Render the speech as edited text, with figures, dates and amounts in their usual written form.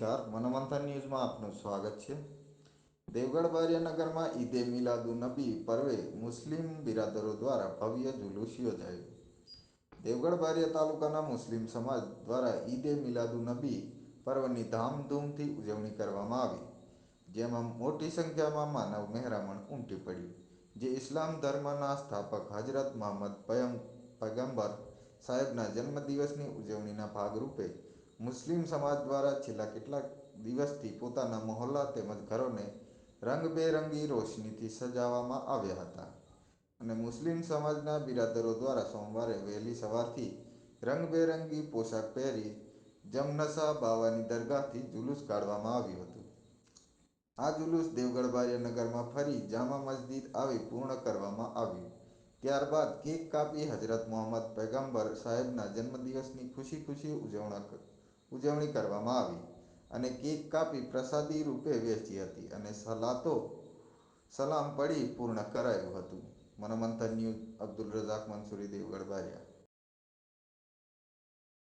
નમસ્કાર, મનોમંથન ન્યૂઝમાં આપનું સ્વાગત છે. દેવગઢ બારિયા નગરમાં ઈદે મિલાદુન નબી પર્વે મુસ્લિમ બિરાદરો દ્વારા ભવ્ય જુલુસ યોજાયું. દેવગઢ બારિયા તાલુકાના મુસ્લિમ સમાજ દ્વારા ઈદે મિલાદુન નબી પર્વની ધામધૂમથી ઉજવણી કરવામાં આવી. જેમાં મોટી સંખ્યામાં માનવ મહેરામણ ઉમટી પડ્યું. જે ઇસ્લામ ધર્મના સ્થાપક હજરત મોહમ્મદ પયગંબર સાહેબના જન્મદિવસની ઉજવણીના ભાગરૂપે મુસ્લિમ સમાજ દ્વારા છેલ્લા કેટલાક દિવસથી પોતાના મહોલ્લા તેમજ ઘરોને રંગબેરંગી રોશનીથી સજાવવામાં આવ્યા હતા. અને મુસ્લિમ સમાજના બિરાદરો દ્વારા સોમવારે વહેલી સવારથી રંગબેરંગી પોશાક પહેરી જમનશા બાવાની દરગાહથી જુલુસ કાઢવામાં આવ્યું હતું. આ જુલુસ દેવગઢ બારિયા નગરમાં ફરી જામા મસ્જિદ આવી પૂર્ણ કરવામાં આવ્યું. ત્યારબાદ કેક કાપી હજરત મોહમ્મદ પયગંબર સાહેબના જન્મદિવસની ખુશી ઉજવણી કરવામાં આવી અને કેક કાપી પ્રસાદી રૂપે વહેંચી હતી અને સલામ પડી પૂર્ણ કરાયું હતું. મનોમંથન ન્યૂઝ, અબ્દુલ રઝાક મંસૂરી, દેવગઢ બારિયા.